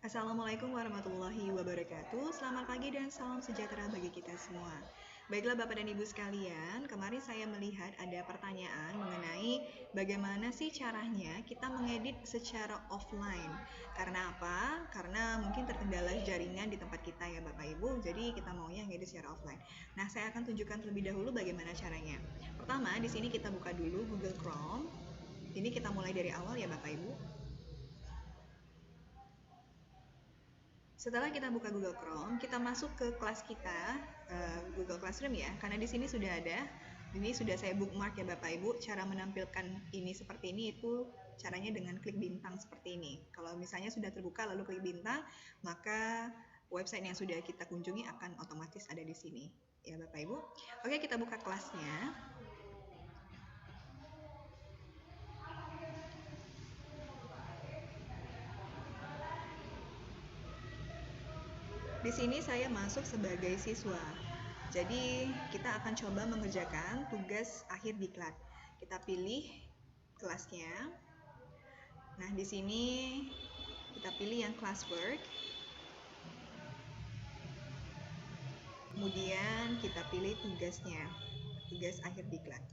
Assalamualaikum warahmatullahi wabarakatuh. Selamat pagi dan salam sejahtera bagi kita semua. Baiklah Bapak dan Ibu sekalian, kemarin saya melihat ada pertanyaan mengenai bagaimana sih caranya kita mengedit secara offline. Karena apa? Karena mungkin terkendala jaringan di tempat kita ya Bapak Ibu, jadi kita maunya ngedit secara offline. Nah, saya akan tunjukkan terlebih dahulu bagaimana caranya. Pertama, di sini kita buka dulu Google Chrome. Ini kita mulai dari awal ya Bapak Ibu. Setelah kita buka Google Chrome, kita masuk ke kelas kita, Google Classroom ya, karena di sini sudah ada. Ini sudah saya bookmark ya Bapak Ibu. Cara menampilkan ini seperti ini itu caranya dengan klik bintang seperti ini. Kalau misalnya sudah terbuka lalu klik bintang, maka website yang sudah kita kunjungi akan otomatis ada di sini. Ya Bapak Ibu. Oke, kita buka kelasnya. Di sini saya masuk sebagai siswa. Jadi kita akan coba mengerjakan tugas akhir diklat. Kita pilih kelasnya. Nah, di sini kita pilih yang classwork. Kemudian kita pilih tugasnya, tugas akhir diklat.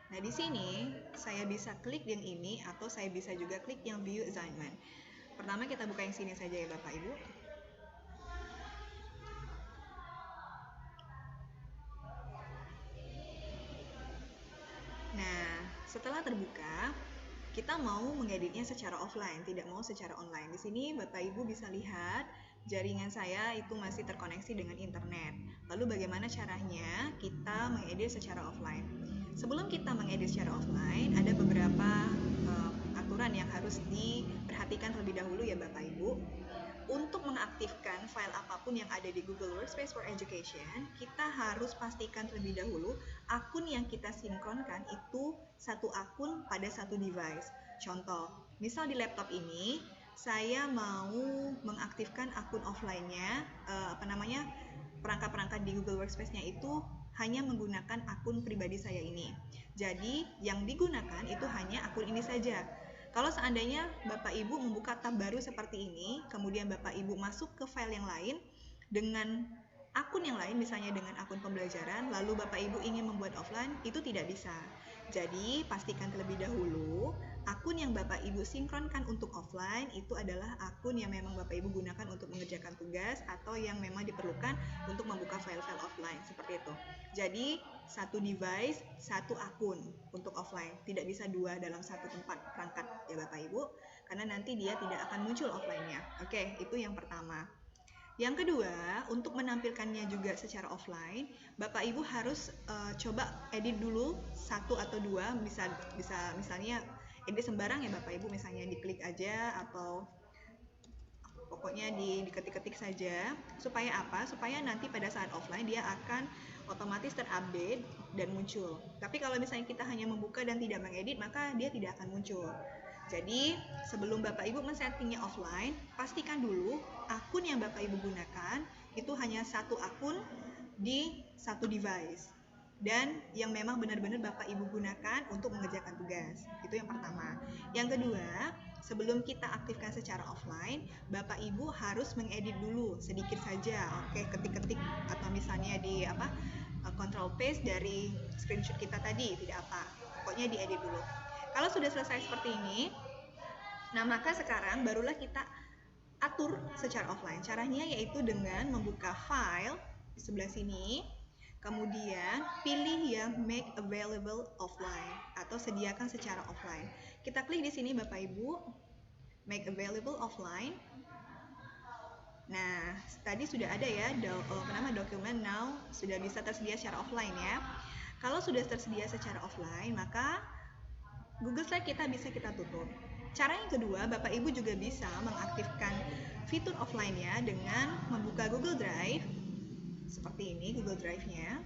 Nah, di sini saya bisa klik yang ini atau saya bisa juga klik yang view assignment. Pertama kita buka yang sini saja ya Bapak Ibu. Nah, setelah terbuka, kita mau mengeditnya secara offline, tidak mau secara online. Di sini Bapak Ibu bisa lihat jaringan saya itu masih terkoneksi dengan internet. Lalu bagaimana caranya kita mengedit secara offline? Sebelum kita mengedit secara offline, ada beberapa aturan yang harus diperhatikan terlebih dahulu ya Bapak Ibu. Untuk mengaktifkan file apapun yang ada di Google Workspace for Education, kita harus pastikan terlebih dahulu akun yang kita sinkronkan itu satu akun pada satu device. Contoh, misal di laptop ini saya mau mengaktifkan akun offline-nya, perangkat-perangkat di Google Workspace-nya itu hanya menggunakan akun pribadi saya ini. Jadi, yang digunakan itu hanya akun ini saja. Kalau seandainya Bapak Ibu membuka tab baru seperti ini, kemudian Bapak Ibu masuk ke file yang lain dengan akun yang lain, misalnya dengan akun pembelajaran, lalu Bapak Ibu ingin membuat offline, itu tidak bisa. Jadi, pastikan terlebih dahulu akun yang Bapak Ibu sinkronkan untuk offline itu adalah akun yang memang Bapak Ibu gunakan untuk mengerjakan tugas atau yang memang diperlukan untuk membuka file-file offline, seperti itu. Jadi, satu device, satu akun untuk offline. Tidak bisa dua dalam satu tempat perangkat ya Bapak Ibu, karena nanti dia tidak akan muncul offline-nya. Oke, itu yang pertama. Yang kedua, untuk menampilkannya juga secara offline, Bapak Ibu harus coba edit dulu satu atau dua, bisa misalnya edit sembarang ya Bapak Ibu, misalnya diklik aja atau pokoknya diketik-ketik saja. Supaya apa? Supaya nanti pada saat offline dia akan otomatis terupdate dan muncul. Tapi kalau misalnya kita hanya membuka dan tidak mengedit, maka dia tidak akan muncul. Jadi, sebelum Bapak Ibu men-settingnya offline, pastikan dulu akun yang Bapak Ibu gunakan itu hanya satu akun di satu device. Dan yang memang benar-benar Bapak Ibu gunakan untuk mengerjakan tugas. Itu yang pertama. Yang kedua, sebelum kita aktifkan secara offline, Bapak Ibu harus mengedit dulu sedikit saja. Oke, ketik-ketik atau misalnya di control paste dari screenshot kita tadi, tidak apa. Pokoknya diedit dulu. Kalau sudah selesai seperti ini, nah maka sekarang barulah kita atur secara offline. Caranya yaitu dengan membuka file di sebelah sini, kemudian pilih yang make available offline atau sediakan secara offline. Kita klik di sini Bapak Ibu, make available offline. Nah, tadi sudah ada ya dokumen now sudah bisa tersedia secara offline ya. Kalau sudah tersedia secara offline, maka Google Slide kita bisa kita tutup. Cara yang kedua, Bapak Ibu juga bisa mengaktifkan fitur offline-nya dengan membuka Google Drive. Seperti ini Google Drive-nya.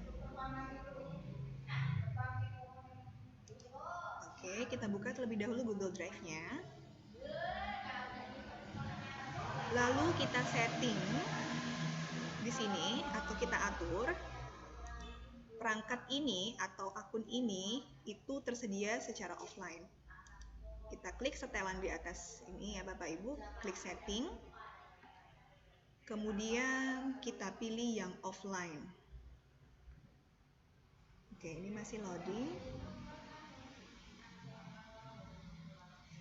Oke, kita buka terlebih dahulu Google Drive-nya. Lalu kita setting di sini atau kita atur perangkat ini atau akun ini itu tersedia secara offline. Kita klik setelan di atas ini ya Bapak Ibu, klik setting. Kemudian kita pilih yang offline. Oke, ini masih loading.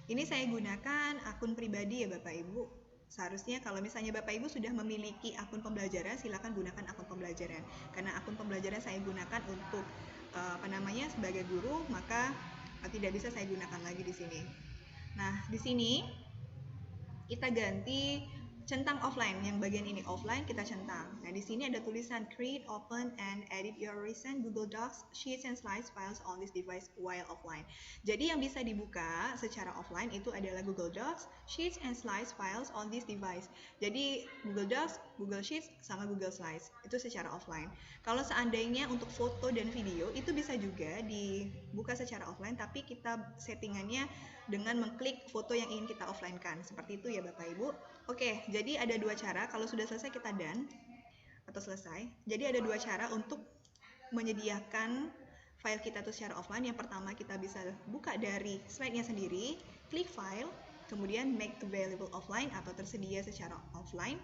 Ini saya gunakan akun pribadi ya Bapak Ibu. Seharusnya kalau misalnya Bapak Ibu sudah memiliki akun pembelajaran, silakan gunakan akun pembelajaran. Karena akun pembelajaran saya gunakan untuk sebagai guru, maka tidak bisa saya gunakan lagi di sini. Nah, di sini kita ganti centang offline, yang bagian ini offline kita centang. Nah, di sini ada tulisan create, open, and edit your recent Google Docs, Sheets, and Slides files on this device while offline. Jadi yang bisa dibuka secara offline itu adalah Google Docs, Sheets, and Slides files on this device. Jadi Google Docs, Google Sheets, sama Google Slides itu secara offline. Kalau seandainya untuk foto dan video itu bisa juga dibuka secara offline, tapi kita settingannya dengan mengklik foto yang ingin kita offline-kan. Seperti itu ya Bapak Ibu. Oke, jadi ada dua cara. Kalau sudah selesai kita done atau selesai. Jadi ada dua cara untuk menyediakan file kita itu secara offline. Yang pertama kita bisa buka dari slide-nya sendiri, klik file, kemudian make available offline atau tersedia secara offline,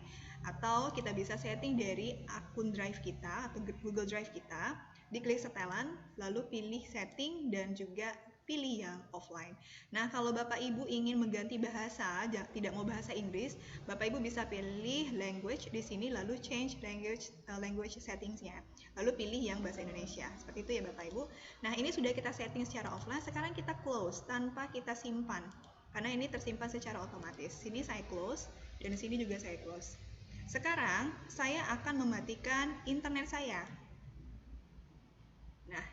atau kita bisa setting dari akun drive kita atau Google Drive kita, diklik setelan, lalu pilih setting dan juga pilih yang offline. Nah, kalau Bapak Ibu ingin mengganti bahasa, tidak mau bahasa Inggris, Bapak Ibu bisa pilih language di sini, lalu change language settingsnya, lalu pilih yang bahasa Indonesia. Seperti itu ya Bapak Ibu. Nah, ini sudah kita setting secara offline. Sekarang kita close tanpa kita simpan, karena ini tersimpan secara otomatis. Sini saya close dan di sini juga saya close. Sekarang saya akan mematikan internet saya. Nah,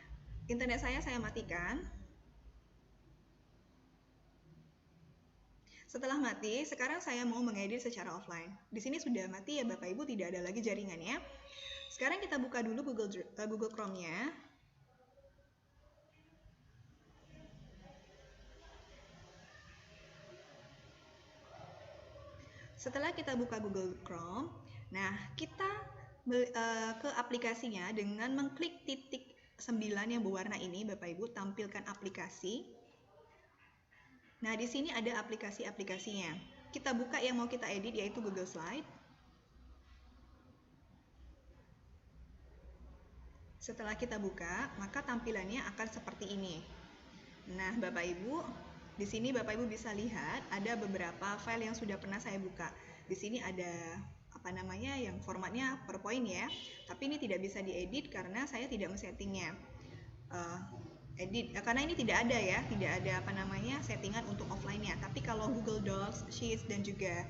internet saya matikan. Setelah mati, sekarang saya mau mengedit secara offline. Di sini sudah mati ya Bapak Ibu, tidak ada lagi jaringannya. Sekarang kita buka dulu Google Chrome-nya. Setelah kita buka Google Chrome, nah kita ke aplikasinya dengan mengklik titik 9 yang berwarna ini, Bapak Ibu, tampilkan aplikasi. Nah, di sini ada aplikasi-aplikasinya. Kita buka yang mau kita edit, yaitu Google Slide. Setelah kita buka, maka tampilannya akan seperti ini. Nah, Bapak Ibu, di sini Bapak Ibu bisa lihat ada beberapa file yang sudah pernah saya buka. Di sini ada yang formatnya PowerPoint ya. Tapi ini tidak bisa diedit karena saya tidak men-settingnya. Karena ini tidak ada ya, tidak ada settingan untuk offline-nya. Tapi kalau Google Docs, Sheets dan juga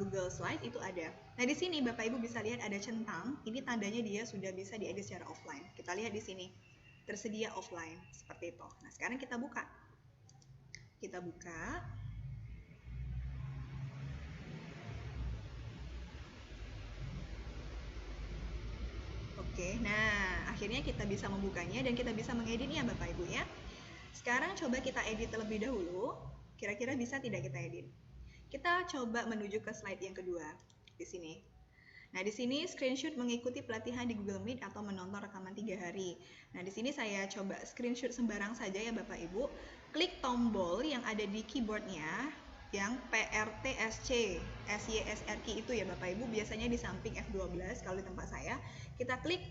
Google Slide itu ada. Nah, di sini Bapak Ibu bisa lihat ada centang. Ini tandanya dia sudah bisa diedit secara offline. Kita lihat di sini. Tersedia offline seperti itu. Nah, sekarang kita buka. Kita buka. Oke, nah akhirnya kita bisa membukanya dan kita bisa mengeditnya Bapak Ibu ya. Sekarang coba kita edit terlebih dahulu. Kira-kira bisa tidak kita edit? Kita coba menuju ke slide yang kedua di sini. Nah, di sini screenshot mengikuti pelatihan di Google Meet atau menonton rekaman 3 hari. Nah, di sini saya coba screenshot sembarang saja ya Bapak Ibu. Klik tombol yang ada di keyboardnya, yang PRTSC, SYSRQ itu ya Bapak Ibu, biasanya di samping F12 kalau di tempat saya. Kita klik,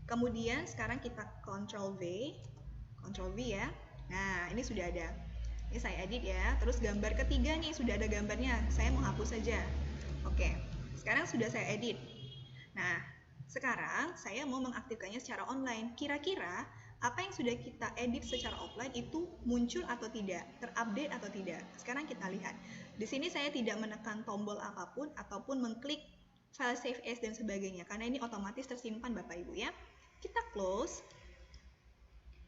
kemudian sekarang kita Ctrl V ya. Nah, ini sudah ada. Ini saya edit ya. Terus gambar ketiga nih, sudah ada gambarnya. Saya mau hapus saja. Oke, sekarang sudah saya edit. Nah, sekarang saya mau mengaktifkannya secara online. Kira-kira apa yang sudah kita edit secara offline itu muncul atau tidak, terupdate atau tidak. Sekarang kita lihat. Di sini saya tidak menekan tombol apapun ataupun mengklik file save as dan sebagainya, karena ini otomatis tersimpan Bapak Ibu ya. Kita close.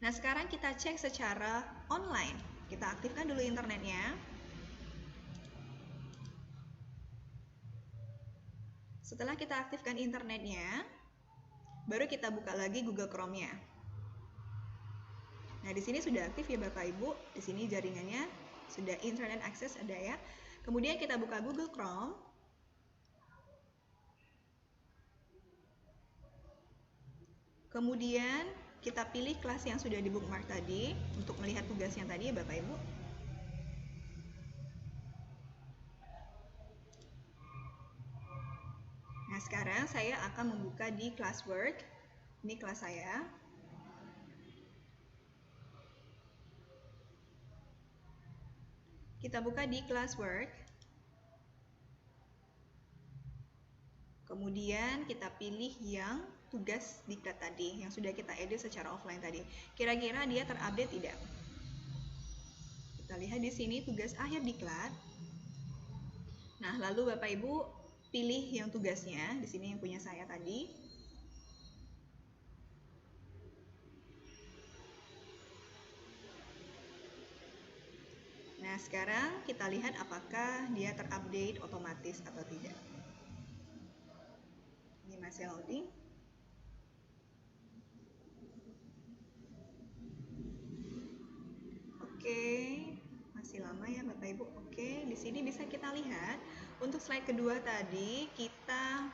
Nah, sekarang kita cek secara online. Kita aktifkan dulu internetnya. Setelah kita aktifkan internetnya, baru kita buka lagi Google Chrome-nya. Nah, di sini sudah aktif ya Bapak Ibu. Di sini jaringannya sudah internet access ada ya. Kemudian kita buka Google Chrome. Kemudian kita pilih kelas yang sudah di bookmark tadi untuk melihat tugasnya tadi ya Bapak Ibu. sekarang saya akan membuka di classwork. Ini kelas saya. Kita buka di classwork. Kemudian kita pilih yang tugas diklat tadi, yang sudah kita edit secara offline tadi. Kira-kira dia terupdate tidak? Kita lihat di sini tugas akhir diklat. Nah, lalu Bapak Ibu pilih yang tugasnya, di sini yang punya saya tadi. Nah, sekarang kita lihat apakah dia terupdate otomatis atau tidak. Ini masih loading. Oke, masih lama ya Bapak Ibu. Oke, di sini bisa kita lihat untuk slide kedua tadi kita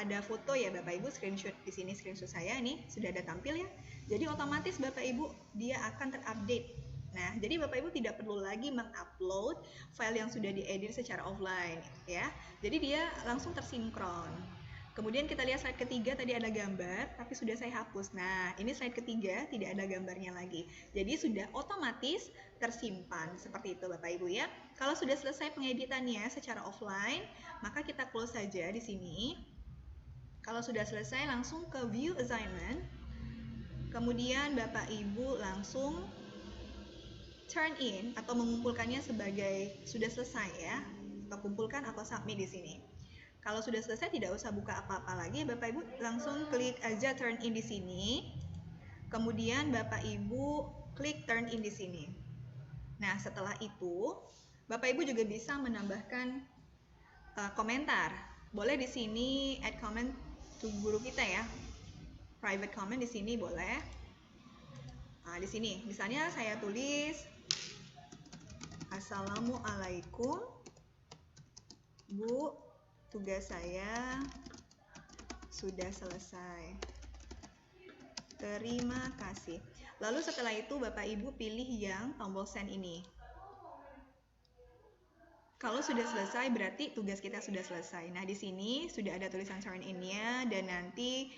ada foto ya Bapak Ibu, screenshot di sini, screenshot saya nih sudah ada tampil ya. Jadi otomatis Bapak Ibu dia akan terupdate. Nah, jadi Bapak Ibu tidak perlu lagi mengupload file yang sudah diedit secara offline ya. Jadi dia langsung tersinkron. Kemudian kita lihat slide ketiga tadi ada gambar, tapi sudah saya hapus. Nah, ini slide ketiga tidak ada gambarnya lagi. Jadi sudah otomatis tersimpan seperti itu Bapak Ibu ya. Kalau sudah selesai pengeditannya secara offline, maka kita close saja di sini. Kalau sudah selesai langsung ke view assignment. Kemudian Bapak Ibu langsung turn in atau mengumpulkannya sebagai sudah selesai ya. Atau kumpulkan atau submit di sini. Kalau sudah selesai tidak usah buka apa-apa lagi, Bapak Ibu langsung klik aja turn in di sini. Kemudian Bapak Ibu klik turn in di sini. Nah, setelah itu Bapak Ibu juga bisa menambahkan komentar. Boleh di sini add comment to guru kita ya. Private comment di sini boleh. Nah, di sini misalnya saya tulis Assalamualaikum Bu, tugas saya sudah selesai. Terima kasih. Lalu setelah itu Bapak Ibu pilih yang tombol send ini. Kalau sudah selesai berarti tugas kita sudah selesai. Nah, di sini sudah ada tulisan turn in-nya dan nanti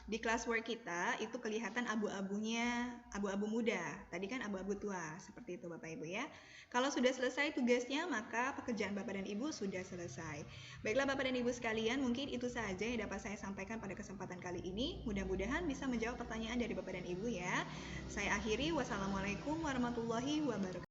di classwork kita itu kelihatan abu-abunya, abu-abu muda. Tadi kan abu-abu tua, seperti itu Bapak Ibu ya. Kalau sudah selesai tugasnya, maka pekerjaan Bapak dan Ibu sudah selesai. Baiklah Bapak dan Ibu sekalian, mungkin itu saja yang dapat saya sampaikan pada kesempatan kali ini. Mudah-mudahan bisa menjawab pertanyaan dari Bapak dan Ibu ya. Saya akhiri, wassalamualaikum warahmatullahi wabarakatuh.